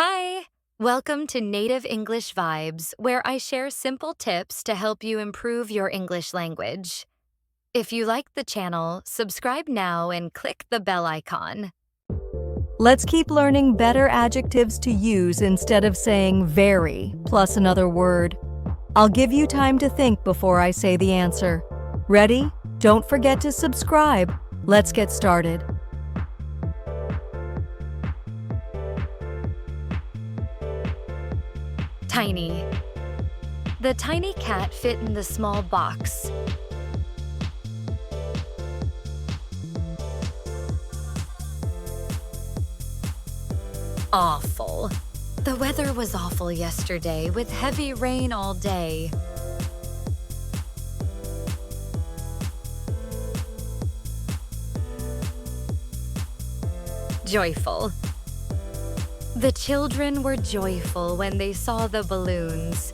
Hi! Welcome to Native English Vibes, where I share simple tips to help you improve your English language. If you like the channel, subscribe now and click the bell icon. Let's keep learning better adjectives to use instead of saying very plus another word. I'll give you time to think before I say the answer. Ready? Don't forget to subscribe. Let's get started. Tiny. The tiny cat fit in the small box. Awful. The weather was awful yesterday with heavy rain all day. Joyful. The children were joyful when they saw the balloons.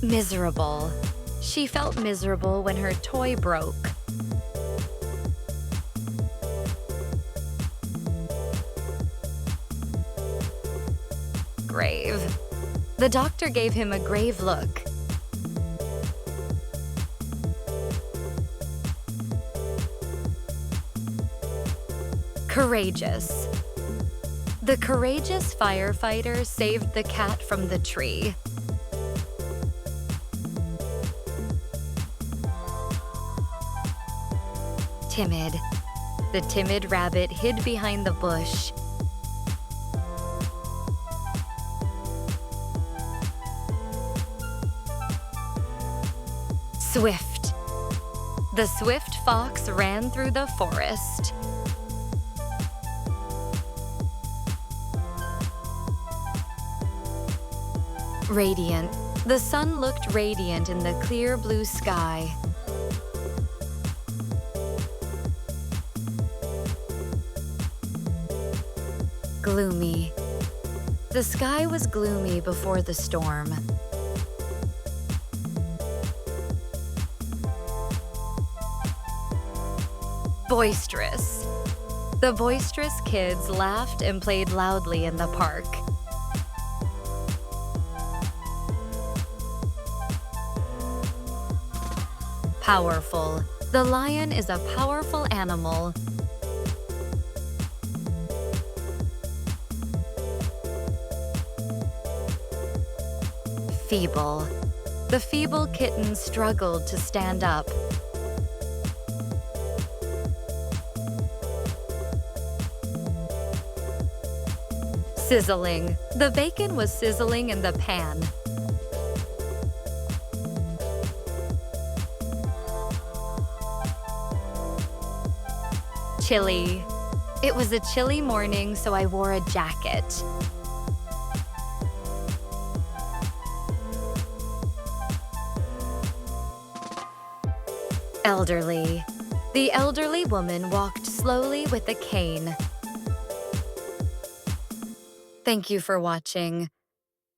Miserable. She felt miserable when her toy broke. Grave. The doctor gave him a grave look. Courageous. The courageous firefighter saved the cat from the tree. Timid. The timid rabbit hid behind the bush. Swift. The swift fox ran through the forest. Radiant. The sun looked radiant in the clear blue sky. Gloomy. The sky was gloomy before the storm. Boisterous. The boisterous kids laughed and played loudly in the park. Powerful. The lion is a powerful animal. Feeble. The feeble kitten struggled to stand up. Sizzling. The bacon was sizzling in the pan. Chilly. It was a chilly morning, so I wore a jacket. Elderly. The elderly woman walked slowly with a cane. Thank you for watching.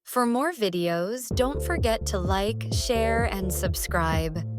For more videos, don't forget to like, share, and subscribe.